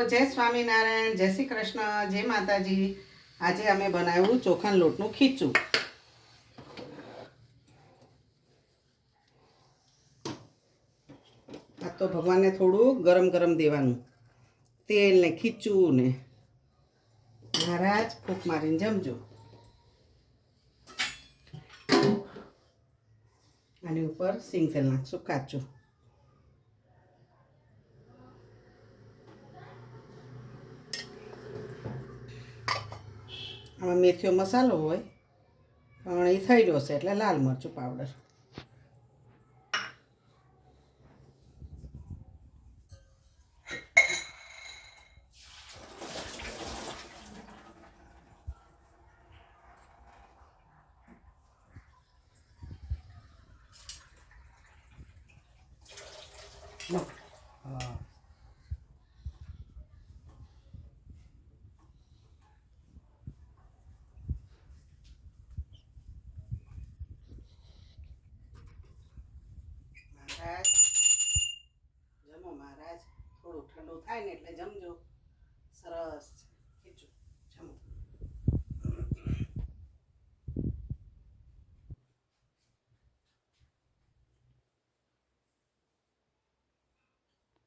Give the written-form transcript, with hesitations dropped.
જય સ્વામિનારાયણ, જય શ્રી કૃષ્ણ, જય માતાજી. આજે અમે બનાવ્યું ચોખાના લોટનું ખીચું. આ તો ભગવાનને થોડું ગરમ ગરમ દેવાનું, તેલ ને ખીચું ને. મહારાજ ફૂંક મારીને જમજો. આની ઉપર સિંગ તેલ નાખશું કાચું. આમાં મેથીઓ મસાલો હોય, પણ એ થઈ રહ્યો છે એટલે લાલ મરચું પાવડર. મહારાજ જમો. મહારાજ થોડું ઠંડુ થાય ને એટલે જમજો. સરસ ખીચું.